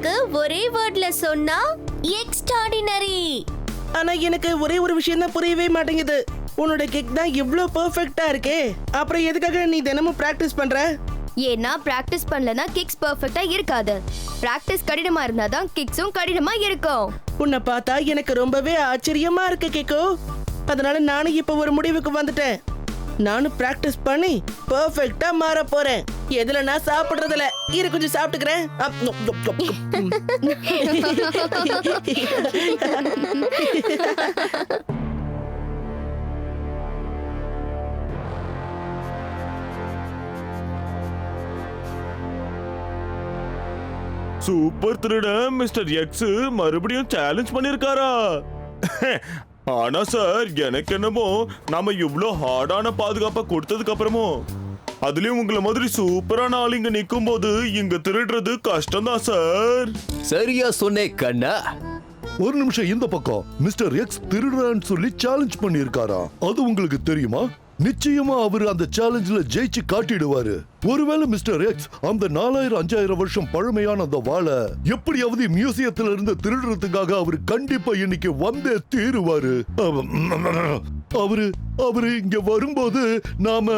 கேக்க ஒரே வேர்ட்ல சொன்னா எக்ஸ்ட்ராடினரி. ஆனா எனக்கு ஒரே ஒரு விஷயம் தான் புரியவே மாட்டேங்குது. உன்னோட கேக் தான் இவ்ளோ பெர்ஃபெக்ட்டா இருக்கே, அப்புறம் எதுக்காக நீ தினமும் பிராக்டிஸ் பண்ற? ஏன்னா பிராக்டிஸ் பண்ணலனா கிக்ஸ் பெர்ஃபெக்ட்டா இருக்காது. பிராக்டிஸ் கடினமா இருந்தாதான் கிக்ஸும் கடினமா இருக்கும். உன்னை பார்த்தா எனக்கு ரொம்பவே ஆச்சரியமா இருக்கு கேக்கோ. அதனால நானும் இப்ப ஒரு முடிவுக்கு வந்துட்டேன். நானும் பிராக்டிஸ் பண்ணி பெர்ஃபெக்ட்டா மாற போறேன். எதுல நான் சாப்பிடுறதுல இரு, கொஞ்சம் சாப்பிட்டுக்கிறேன். சூப்பர் திருட மிஸ்டர் எக்ஸ் மறுபடியும் சேலஞ்ச் பண்ணிருக்காரா? ஆனா சார், எனக்கு என்னமோ நாம இவ்ளோ ஹார்டான பாதுகாப்பா கொடுத்ததுக்கு அப்புறமும் அதுலயும் உங்களை மாதிரி சூப்பரான ஆள் இங்க நிக்கும் போது இங்க திருடுறது கஷ்டம் தான் சார். சரியா சொன்னே கண்ணா. ஒரு நிமிஷம் இந்த பக்கம். மிஸ்டர் எக்ஸ் திருடுறான்னு சொல்லி சேலஞ்ச் பண்ணிருக்காரா? அது உங்களுக்கு தெரியுமா? நிச்சயமா அவரு அந்த சேலஞ்சில ஜெயிச்சு காட்டிடுவாரு. ஒருவேளை மிஸ்டர் எக்ஸ் அந்த 4000-5000 வருஷம் பழமையான அந்த வாளை எப்படியாவது மியூசியத்துல இருந்து திருடுறதுக்காக அவரு கண்டிப்பா இன்னைக்கு வந்தே தீருவாரு. அவரு இங்க வரும்போது நாம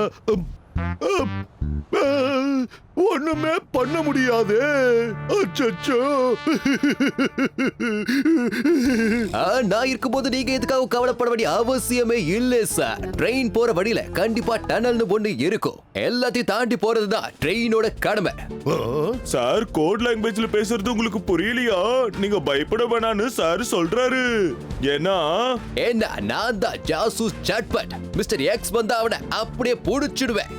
ஒண்ணுமே பண்ண முடியாது. அச்சச்சோ. நான் இருக்கும்போது நீங்க எதுக்காக கவலைப்பட வேண்டிய அவசியமே இல்லை சார். ட்ரெயின் போற வழியில கண்டிப்பா டனல்னு ஒண்ணு இருக்கும். எல்லாத்தையும் தாண்டி போறதுதான் ட்ரெயினோட கடமை. சார், கோட் லாங்குவேஜ்ல பேசுறது உங்களுக்கு புரியலையா? நீங்க பயப்பட வேணான்னு சார் சொல்றாரு. ஏன்னா என்ன, நான் தான் ஜாசூஸ் சட்பட். மிஸ்டர் எக்ஸ் வந்தா அவனை அப்படியே புடிச்சிடுவேன்.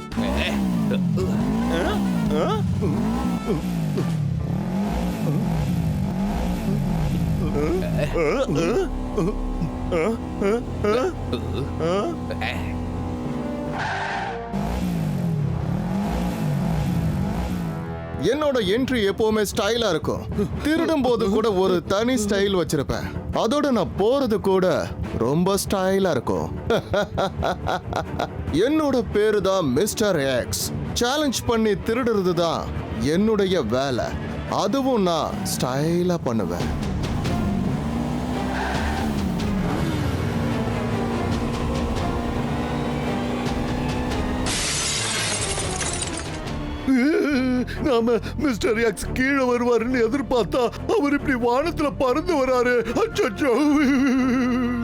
என்னோட என்ட்ரி எப்பவுமே ஸ்டைலா இருக்கும். திருடும் போது கூட ஒரு தனி ஸ்டைல் வச்சிருப்பேன். அதோட நான் போறது கூட ரொம்ப ஸ்டைலா இருக்கும். என்னோட பேரு தான் மிஸ்டர் எக்ஸ். சேலஞ்ச் பண்ணி திருடுறது தான் என்னுடைய வேலை. அதுவும் நான் ஸ்டைலா பண்ணுவேன். நாம மிஸ்டர் எக்ஸ் கீழே வருவாருன்னு எதிர்பார்த்தா அவர் இப்படி வானத்துல பறந்து வராரு. அச்சச்சோ.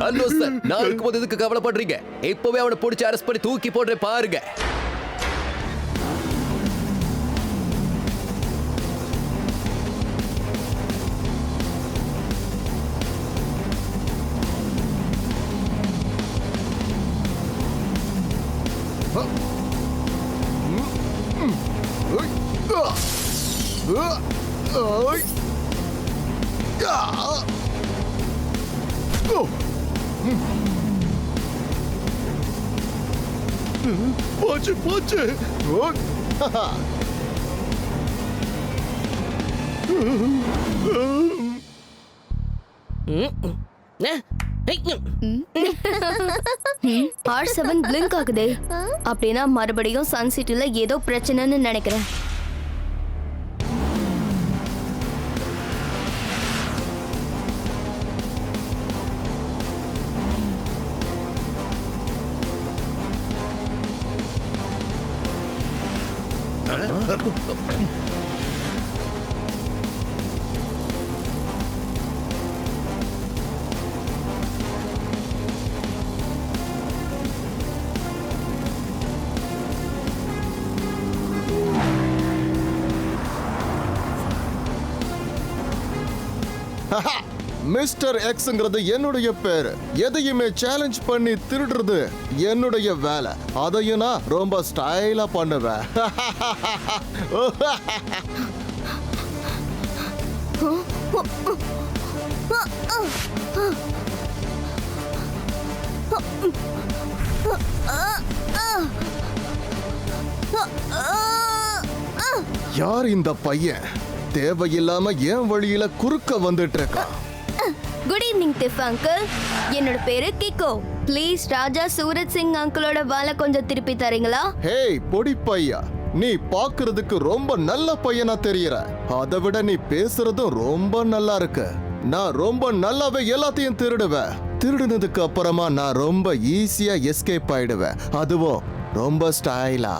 ஹலோ சார், நான் இருக்கும்போது எதுக்கு கவலைப்படுறீங்க? இப்பவே அவனை பிடிச்சி அரெஸ்ட் பண்ணி தூக்கி போடுறேன் பாருங்க. போச்சு போச்சு. R7 பிளிங்க் ஆகுதே. அப்படின்னா மறுபடியும் சன் சிட்டில ஏதோ பிரச்சனைன்னு நினைக்கிறேன். மிஸ்டர் எக்ஸ்ங்கிறது என்னுடைய பேரு. எதையுமே சேலஞ்ச் பண்ணி திருடுறது என்னுடைய வேலை. அதையும் நான் ரொம்ப ஸ்டைலா பண்ணுவேன். யார் இந்த பையன்? தேவையில்லாம ஏன் வழியில குறுக்க வந்துட்டு இருக்கான்? குட் ஈவினிங் டிஃப் அங்கிள். என்னோட பேரு கிக்கோ. ப்ளீஸ் ராஜா சூரத் சிங் அங்கிளோட வாளை கொஞ்சம் திருப்பி தரீங்களா? ஹேய் பொடி பையா, நீ பாக்குறதுக்கு ரொம்ப நல்ல பையனா தெரியற. அதை விட நீ பேசுறதும் ரொம்ப நல்லா இருக்கு. நான் ரொம்ப நல்லாவே எல்லாத்தையும் திருடுவேன். திருடுனதுக்கு அப்புறமா நான் ரொம்ப ஈஸியா எஸ்கேப் ஆயிடுவேன். அதுவும் ரொம்ப ஸ்டைலா.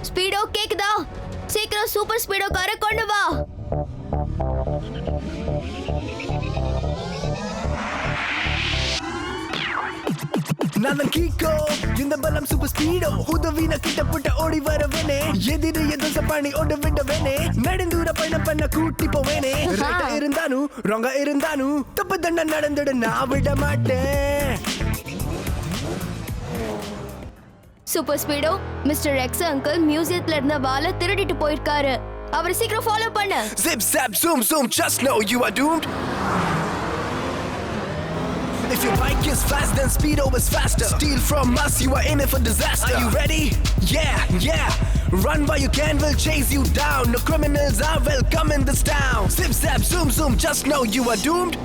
ஸ்பீடோ கேக்குதா? சீக்கிரம் சூப்பர் ஸ்பீடோ காரை கொண்டு வா. நான் கீக்கோ இந்த பலம் சூப்பர் ஸ்பீடோ உதவின கிட்ட புட்ட ஓடி வரவேனே எதிரி எதுவும் பண்ணி ஓட விடவேனே நடந்தூர பயணம் பண்ண கூட்டி போவேனே ரைட்டா இருந்தானு ராங்கா இருந்தானு தப்பு தண்டை நடந்துட நான் விட மாட்டேன். Super Speedo, mister X uncle மியூசியத்துல இருந்த வாளை திருடிட்டு போயிருக்காரு. அவரை சீக்கிரம் ஃபாலோ பண்ணு. Zip zap zoom zoom just know you are doomed. If your bike is fast, then Speedo is faster. Steal from us, you are in it for disaster. Are you ready? Yeah, yeah. Run while you can, we'll chase you down. No criminals are welcome in this town. Zip zap zoom zoom, just know you are doomed.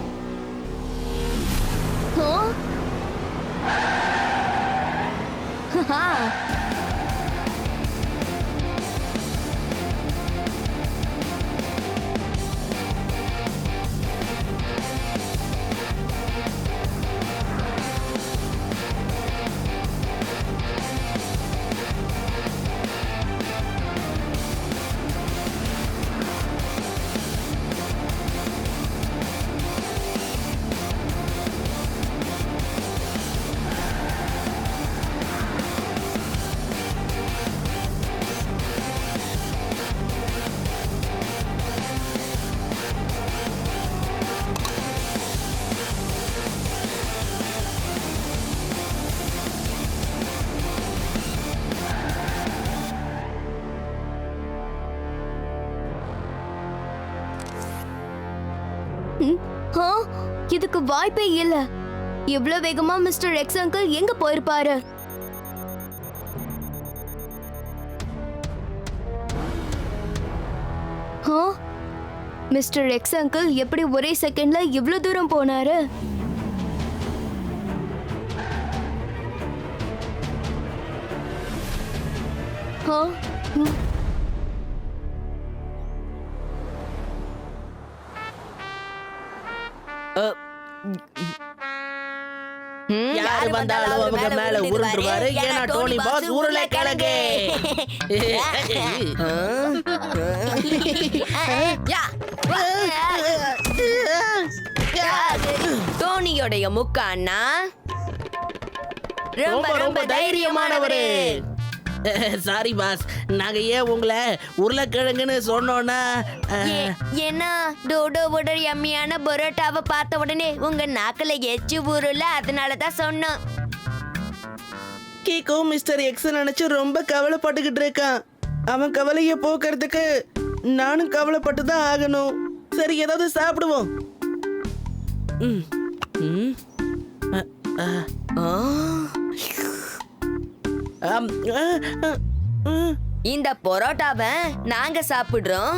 இதுக்கு வாய்ப்பே இல்ல. இவ்ளோ வேகமா mister X uncle எங்க போயிருப்பாரு? Mister X uncle எப்படி ஒரே செகண்ட்ல இவ்ளோ தூரம் போனாரு? யாரு வந்தாலும் அவங்க மேல உருண்டுவாரு. ஏன்னா டோனி பாஸ் உருளைக்கிழங்கு. டோனியோடைய முக்கான்னா ரொம்ப ரொம்ப தைரியமானவரு. சாரி பாஸ், நாங்க ஏன் உங்களை உருளைக்கிழங்குன்னு சொன்னோன்னா ஏன்னா டோடோவோட யம்மியான பரோட்டாவை பார்த்த உடனே உங்க நாக்குல எச்சு ஊருல, அதனாலதான் சொன்னோம். கீகோ மிஸ்டர் எக்ஸ் நினைச்சு ரொம்ப கவலைப்பட்டுக்கிட்டு இருக்கான். அவன் கவலைய போக்குறதுக்கு நானும் கவலைப்பட்டு தான் ஆகணும். சரி, ஏதாவது சாப்பிடுவோம். இந்த பரோட்டாவை நாங்க சாப்பிடுறோம்.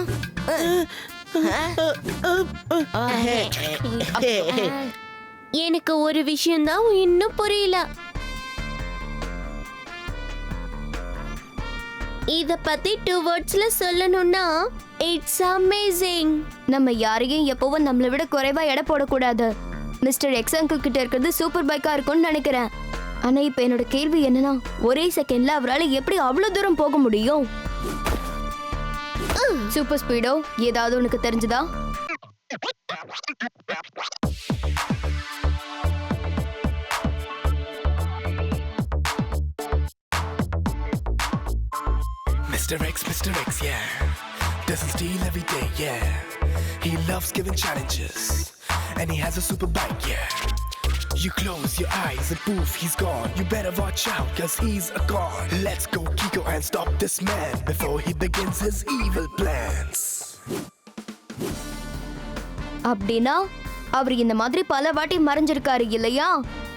எனக்கு ஒரு விஷயம் தான் இன்னும் புரியல. இத பத்தி 2 wordsல சொல்லணும்னா இட்ஸ் அமேசிங். நம்ம யாரையும் எப்பவும் நம்மளை விட குறைவா எடை போடக்கூடாது. மிஸ்டர் எக்ஸ் அங்கிள் கிட்ட இருக்கிறது சூப்பர் பைக்கா இருக்கும்னு நினைக்கிறேன். ஆனா இப்ப என்னோட கேள்வி என்னன்னா, ஒரே செகண்ட்ல அவரால் எப்படி அவ்வளவு தூரம் போக முடியும்? சூப்பர் ஸ்பீடோ, ஏதாவது உனக்கு தெரிஞ்சதா? Mr. X, yeah. Doesn't steal every day, yeah. He loves giving challenges. And he has a super bike, yeah. You close your eyes and poof, he's gone. You better watch out, cause he's a god. Let's go, Kiko, and stop this man before he begins his evil plans. அப்படின்னா அவர் இந்த மாதிரி பல வாட்டி மறைஞ்சிருக்காரு இல்லையா?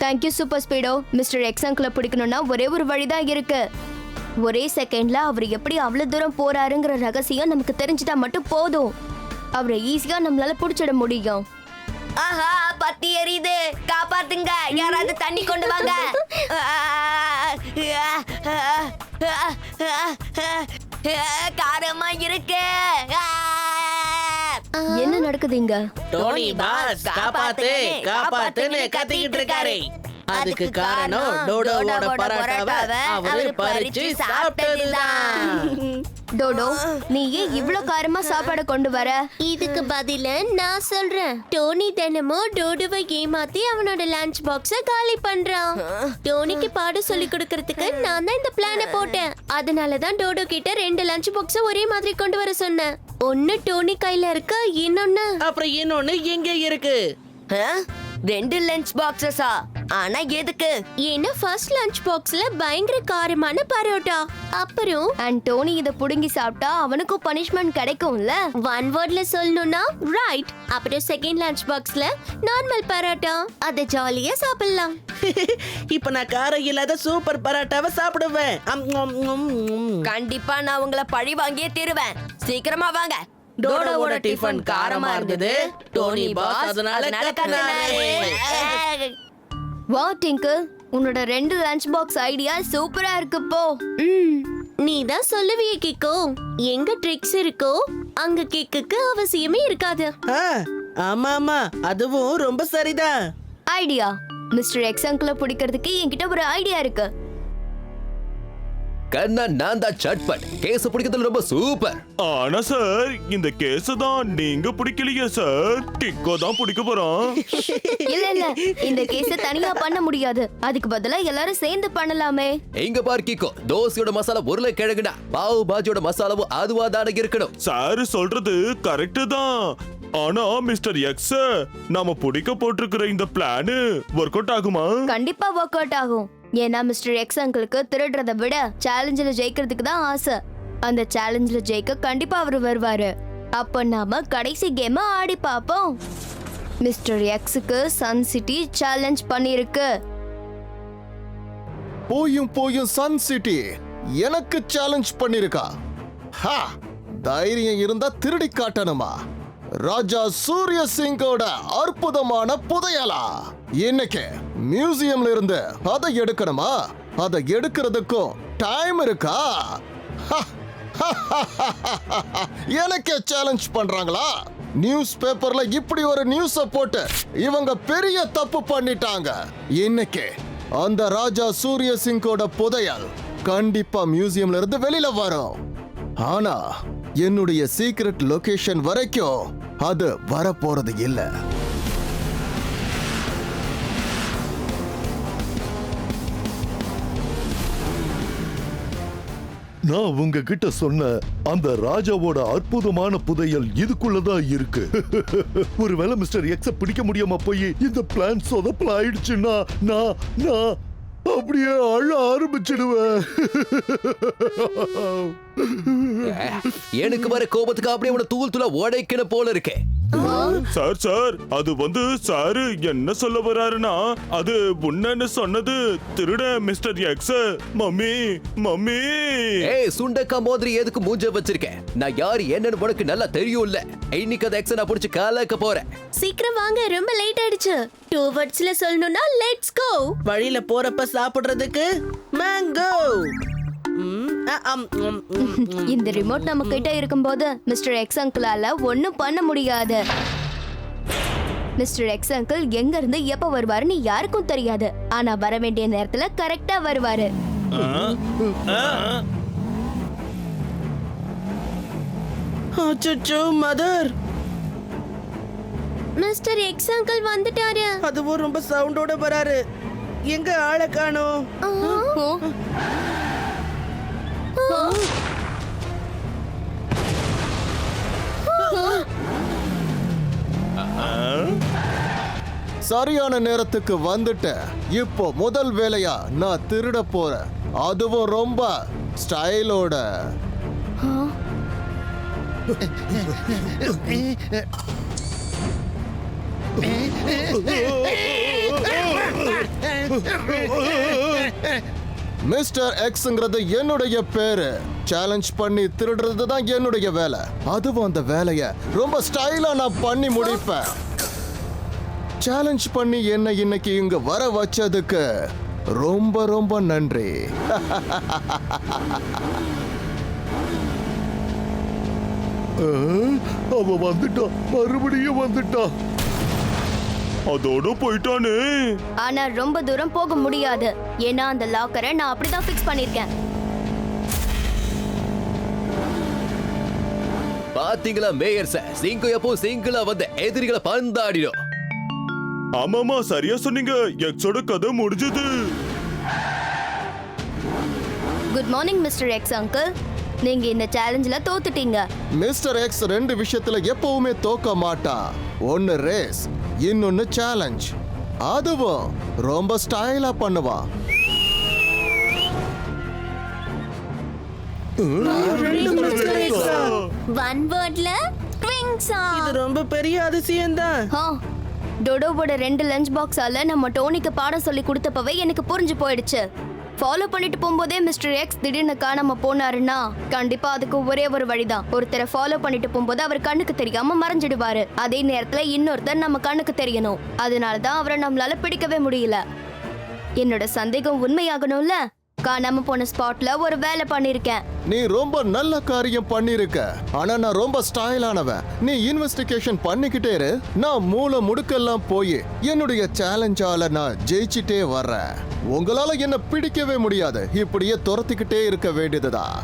Thank you super Speedo. Mister X அங்கிளை பிடிக்கணும்னா ஒரே ஒரு வழிதான் இருக்கு. ஒரே செகண்ட்ல அவர் எப்படி அவ்வளவு தூரம் போறாருங்கிற ரகசியம் நமக்கு தெரிஞ்சிட்டா மட்டும் போதும். அவரை ஈஸியா நம்மளால பிடிச்சிட முடியும். ஆஹா, பத்தி எரியுது, காப்பாத்துங்க, யாராவது தண்ணி கொண்டு வாங்க. காரமா இருக்கு. என்ன நடக்குது இங்க? டோனி பாஸ் காப்பாத்து காப்பாத்துன்னு கத்திக்கிட்டு இருக்காரு. அதுக்கு காரணம் டோடோவோட பரோட்டாவை அவரு பறிச்சு சாப்பிட்டதுதான். டோடோ, நீ ஏன் இவ்ளோ காரமா சாப்பாடு கொண்டு வர? இதுக்கு பதிலா நான் சொல்றேன். டோனி தினமும் டோடோவை ஏமாத்தி அவனோட லஞ்ச் பாக்ஸ காலி பண்றான். டோனிக்கு பாடம் சொல்லி கொடுக்கறதுக்கு நான் தான் இந்த பிளான போட்டேன். அதனாலதான் டோடோ கிட்ட 2 லஞ்ச் பாக்ஸ ஒரே மாதிரி கொண்டு வர சொன்னேன். ஒன்னு டோனி கையில இருக்கு, இன்னொன்னு அப்புறம் இன்னொன்னு எங்க இருக்கு? 2 லஞ்ச் பாக்ஸஸா? ஆனா எதுக்கு? ஏன்னா ஃபர்ஸ்ட் லஞ்ச் பாக்ஸ்ல பயங்கர காரமான பரோட்டா. அப்புறம் அண்ட் டோனி இத புடுங்கி சாப்பிட்டா அவனுக்கும் பனிஷ்மெண்ட் கிடைக்கும்ல. ஒன் வேர்ட்ல சொல்லணும்னா ரைட். அப்புறம் செகண்ட் லஞ்ச் பாக்ஸ்ல நார்மல் பரோட்டா. அத ஜாலியா சாப்பிடலாம். இப்ப நான் காரம் இல்லாத சூப்பர் பரோட்டாவை சாப்பிடுவேன். கண்டிப்பா நான் உங்களை பழி வாங்கியே தீருவேன். சீக்கிரமா வாங்க. டோடோவோட டிஃபன் காரமா இருந்தது. டோனி பாஸ் அதனால கத்துனாரு. வா டிங்கிள், உன்னோட 2 லஞ்ச் பாக்ஸ் ஐடியா சூப்பரா இருக்கு போ. நீ தான் சொல்லுவியே கிக்கோ, எங்க ட்ரிக்ஸ் இருக்கோ அங்க கேக்குக்கு அவசியமே இருக்காது. ஆமா ஆமா, அதுவும் ரொம்ப சரிதான். ஐடியா. மிஸ்டர் எக்ஸ் அங்கிளை பிடிக்கிறதுக்கு என்கிட்ட ஒரு ஐடியா இருக்கு. கண்ணா, நான் தான் சட்பட். கேஸ் பிடிக்கிறதுல ரொம்ப சூப்பர். ஆனா சார், இந்த கேஸ் தான் நீங்க பிடிக்கலையே சார். கிக்கோ தான் பிடிக்க போறான். இல்ல இல்ல, இந்த கேஸ தனியா பண்ண முடியாது. அதுக்கு பதிலா எல்லாரும் சேர்ந்து பண்ணலாமே. எங்க பார் கிக்கோ, தோசையோட மசாலா உருளைக்கிழங்குனா பாவு பாஜியோட மசாலாவும் அதுவா தானே இருக்கணும். சார் சொல்றது கரெக்ட் தான். ஆனா மிஸ்டர் எக்ஸ், நாம பிடிக்க போட்டிருக்கிற இந்த பிளான் ஒர்க் அவுட் ஆகுமா? கண்டிப்பா ஒர்க் அவுட் ஆகும். ஏன்னா மிஸ்டர் எக்ஸ் அங்கிளுக்கு திருடுறத விட சேலஞ்சில் ஜெயிக்கிறதுக்கு தான் ஆசை. அந்த சேலஞ்சில் ஜெயிக்க கண்டிப்பா அவர் வருவாரு. அப்ப நாம கடைசி கேம ஆடி பாப்போம். மிஸ்டர் எக்ஸுக்கு சன் சிட்டி சேலஞ்ச் பண்ணிருக்கு. போயும் சன் சிட்டி எனக்கு சேலஞ்ச் பண்ணிருக்கா. தைரியம் இருந்தா திருடி காட்டணுமா? ராஜா சூரிய சிங்கோட அற்புதமான புதையலா இன்னைக்கு மியூசியம்ல இருந்து அதை எடுக்கணுமா? அதை எடுக்கிறதுக்கும் டைம் இருக்கா? எனக்கே சேலஞ்ச் பண்றாங்களா? நியூஸ் பேப்பர்ல இப்படி ஒரு நியூஸ போட்டு இவங்க பெரிய தப்பு பண்ணிட்டாங்க. இன்னைக்கு அந்த ராஜா சூரிய சிங்கோட புதையல் கண்டிப்பா மியூசியம்ல இருந்து வெளியில வரும். ஆனா என்னுடைய சீக்ரெட் லொகேஷன் வரைக்கும் அது வரப்போறது இல்ல. நான் உங்ககிட்ட சொன்ன அந்த ராஜாவோட அற்புதமான புதையல் இதுக்குள்ளதான் இருக்கு. ஒருவேளை மிஸ்டர் எக்ஸ பிடிக்க முடியாம போய் இந்த பிளான் சொதப்பல் ஆயிடுச்சுன்னா நான் அப்படியே அழ ஆரம்பிச்சிடுவேன். எனக்கு வர கோபத்துக்கு அப்படியே உன தூள் தூளா உடைக்கணும் போல இருக்கே. சார் அது வந்து சார் என்ன சொல்ல வராருன்னா, அது உன்னன்னு சொன்னது திருட மிஸ்டர் எக்ஸ். மம்மி ஏய் சுண்டக்கா மாதிரி எதுக்கு மூஞ்ச வச்சிருக்க? நான் யார் என்னன்னு உனக்கு நல்லா தெரியும்ல. இன்னைக்கு அந்த எக்ஸ நான் பிடிச்சு காலாக்க போறேன். சீக்கிரம் வாங்க, ரொம்ப லேட் ஆயிடுச்சு. 2 வேர்ட்ஸ்ல சொல்லணும்னா லெட்ஸ் கோ. வழியில போறப்ப சாப்பிடுறதுக்கு மேங்கோ. இந்த ரிமோட் நம்ம கிட்ட இருக்கும்போது மிஸ்டர் எக்ஸ் அங்கிளால ஒண்ணும் பண்ண முடியாது. மிஸ்டர் எக்ஸ் அங்கிள் எங்க இருந்து எப்ப வருவாருன்னு யாருக்கும் தெரியாது. ஆனா வர வேண்டிய நேரத்துல கரெக்டா வருவாரு. அச்சச்சோ மதர், மிஸ்டர் எக்ஸ் அங்கிள் வந்துட்டாரு. அதுவும் ரொம்ப சவுண்டோட வராரு. எங்க ஆளை காணோம்? சரியான நேரத்துக்கு வந்துட்டேன். இப்போ முதல் வேலையா நான் திருட போறேன், அதுவும் ரொம்ப ஸ்டைலோட. மிஸ்டர் எக்ஸ்ங்கிறது என்னுடைய பேரு. சேலஞ்ச் பண்ணி திருடுறது தான் என்னுடைய வேலை. அதுவும் அந்த வேலைய ரொம்ப ஸ்டைலா நான் பண்ணி முடிப்பேன். சேலஞ்ச் பண்ணி என்ன இன்னைக்கு இங்க வர வச்சதுக்கு ரொம்ப ரொம்ப நன்றி. அவ வந்துட்டான், மறுபடியும் வந்துட்டான். அதோட போயிட்டானே. ஆனா ரொம்ப தூரம் போக முடியாது, ஏன்னா அந்த லாக்கரை நான் அப்படிதான் ஃபிக்ஸ் பண்ணிருக்கேன். பாத்தீங்களா மேயர் சார், சிங்கம் எப்போ சிங்கிளா வந்து எதிரிகளை பந்தாடிடும். ஆமாமா, சரியா சொன்னீங்க. எக்ஸோட கதை முடிஞ்சது. Good morning mister X uncle. நீங்க இந்த சேலஞ்சில தோத்துட்டீங்க. மிஸ்டர் எக்ஸ் ரெண்டு விஷயத்துல எப்பவுமே தோக்க மாட்டா. ஒன்னு ரேஸ், இன்னொன்னு சேலஞ்ச். அதுவும் ரொம்ப ஸ்டைலா பண்ணுவா. ஒன் வேர்ட்ல ட்விங்ஸா. இது ரொம்ப பெரிய அதிசயம்தான். டோடோவோட 2 லஞ்ச் பாக்ஸால நம்ம டோனிக்கு பாடம் சொல்லி கொடுத்தப்பவே எனக்கு புரிஞ்சு போயிடுச்சு. ஃபாலோ பண்ணிட்டு போகும்போதே மிஸ்டர் எக்ஸ் திடீர்னு காணாம போனாருன்னா கண்டிப்பா அதுக்கு ஒரே ஒரு வழிதான். ஒருத்தரை ஃபாலோ பண்ணிட்டு போகும்போது அவர் கண்ணுக்கு தெரியாம மறைஞ்சிடுவாரு. அதே நேரத்துல இன்னொருத்தர் நம்ம கண்ணுக்கு தெரியணும். அதனாலதான் அவரை நம்மளால பிடிக்கவே முடியல. என்னோட சந்தேகம் உண்மையாகணும்ல. காணாம போன ஸ்பாட்ல ஒரு வேலை பண்ணிருக்கேன். நீ ரொம்ப நல்ல காரியம் பண்ணிருக்க. ஆனா நான் ரொம்ப ஸ்டைலானவன். நீ இன்வெஸ்டிகேஷன் பண்ணிக்கிட்டே இரு. நான் மூல முடுக்கெல்லாம் போய் என்னுடைய சேலஞ்சால நான் ஜெயிச்சிட்டே வர்றேன். உங்களால என்ன பிடிக்கவே முடியாது. இப்படியே துரத்திக்கிட்டே இருக்க வேண்டியதுதான்.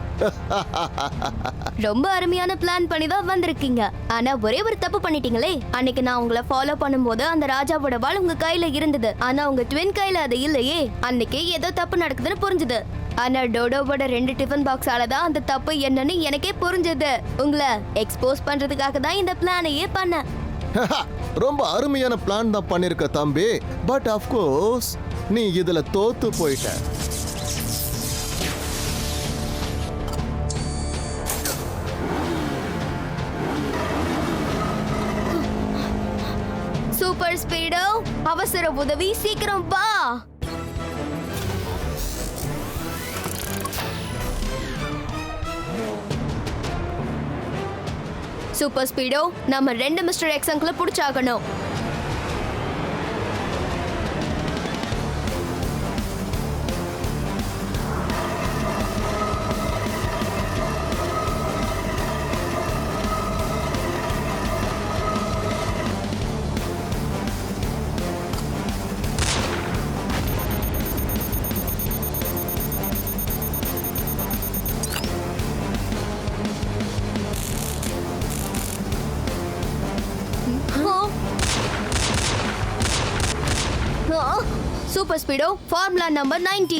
ரொம்ப அருமையான பிளான் பண்ணி தான் வந்திருக்கீங்க. ஆனா ஒரே ஒரு தப்பு பண்ணிட்டீங்களே. அன்னைக்கு நான் உங்களை ஃபாலோ பண்ணும்போது அந்த ராஜாவோட வாள் உங்க கையில இருந்தது. ஆனா உங்க ட்வின் கையில அது இல்லையே. அன்னைக்கு ஏதோ தப்பு நடக்குதுன்னு புரிஞ்சுது. ஆனா டோடோவோட 2 டிஃபன் பாக்ஸால தான் அந்த தப்பு என்னன்னு எனக்கே புரிஞ்சது. உங்களை எக்ஸ்போஸ் பண்றதுக்காக தான் இந்த பிளானையே பண்ணேன். ரொம்ப அருமையான பிளான் தான் பண்ணிருக்க தம்பி. பட் ஆஃப் கோர்ஸ் நீ இதுல தோத்து போயிட்ட. சூப்பர் ஸ்பீடோ, அவசர உதவி, சீக்கிரம் வா. சூப்பர் ஸ்பீடோ, நம்ம 2 மிஸ்டர் எக்ஸ் அங்கிளை பிடிச்சாகணும். Super Speedo, formula number 19.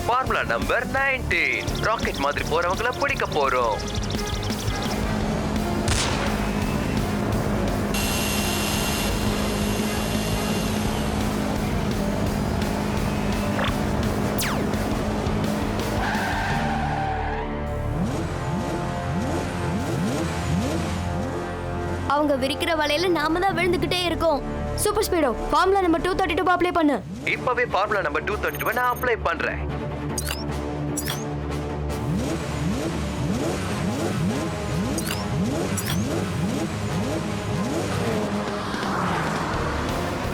Formula number 19. Rocket மாதிரி போறவங்கள பிடிக்க போறோம். அவங்க விரிக்கிற வலையில நாம தான் விழுந்துகிட்டே இருக்கோம். Super Speedo, formula number 232 apply பண்ணு. இப்பவே ஃபார்முலா நம்பர் 232 நான் அப்ளை பண்றேன்.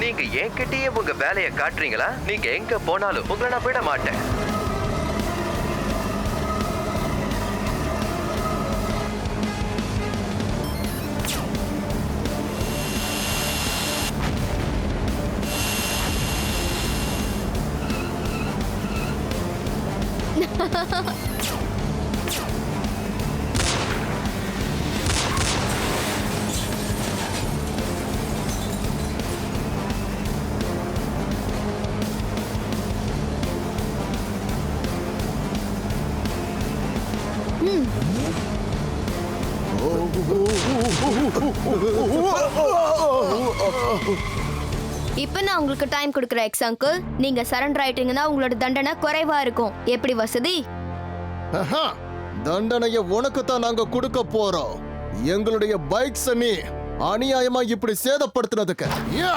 நீங்க என்கிட்டயே உங்க வேலையை காட்டுறீங்களா? நீங்க எங்க போனாலும் உங்களை நான் விட மாட்டேன். இப்ப நான் உங்களுக்கு டைம் கொடுக்குறேன் எக்ஸ் அங்கிள். நீங்க சரண்டர் ஆயிட்டீங்கன்னா உங்களோட தண்டனை குறைவா இருக்கும். எப்படி வசதி? ஆஹா, தண்டனைய உனக்கு தான் நாங்க கொடுக்க போறோம். எங்களுடைய பைக்ஸ் நீ அநியாயமா இப்படி சேதப்படுத்தினதுக்கு. யா!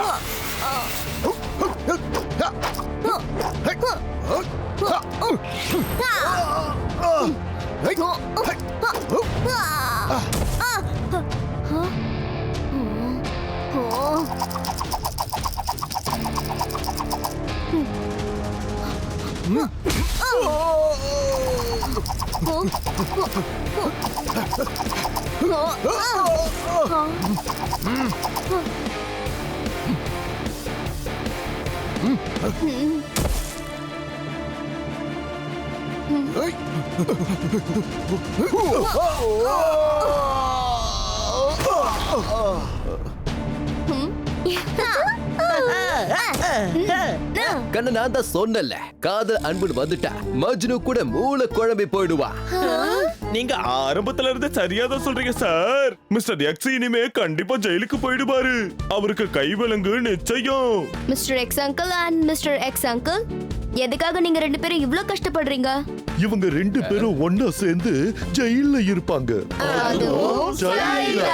கண்ணு நான் தான் சொன்னல, காதல் அன்புன்னு வந்துட்டா மஜ்னு கூட மூளை குழம்பி போயிடுவா. நீங்க ஆரம்பத்துல இருந்து சரியா தான் சொல்றீங்க சார். மிஸ்டர் எக்ஸ் இனிமே கண்டிப்பா ஜெயிலுக்கு போயிடுவாரு. அவருக்கு கைவிலங்கு நிச்சயம். Mister X uncle and mister X uncle, எதுக்காக நீங்க ரெண்டு பேரும் இவ்ளோ கஷ்டப்படுறீங்க? இவங்க ரெண்டு பேரும் ஒன்னா சேர்ந்து ஜெயில்ல இருப்பாங்க. அதுவும் ஜெயில்ல.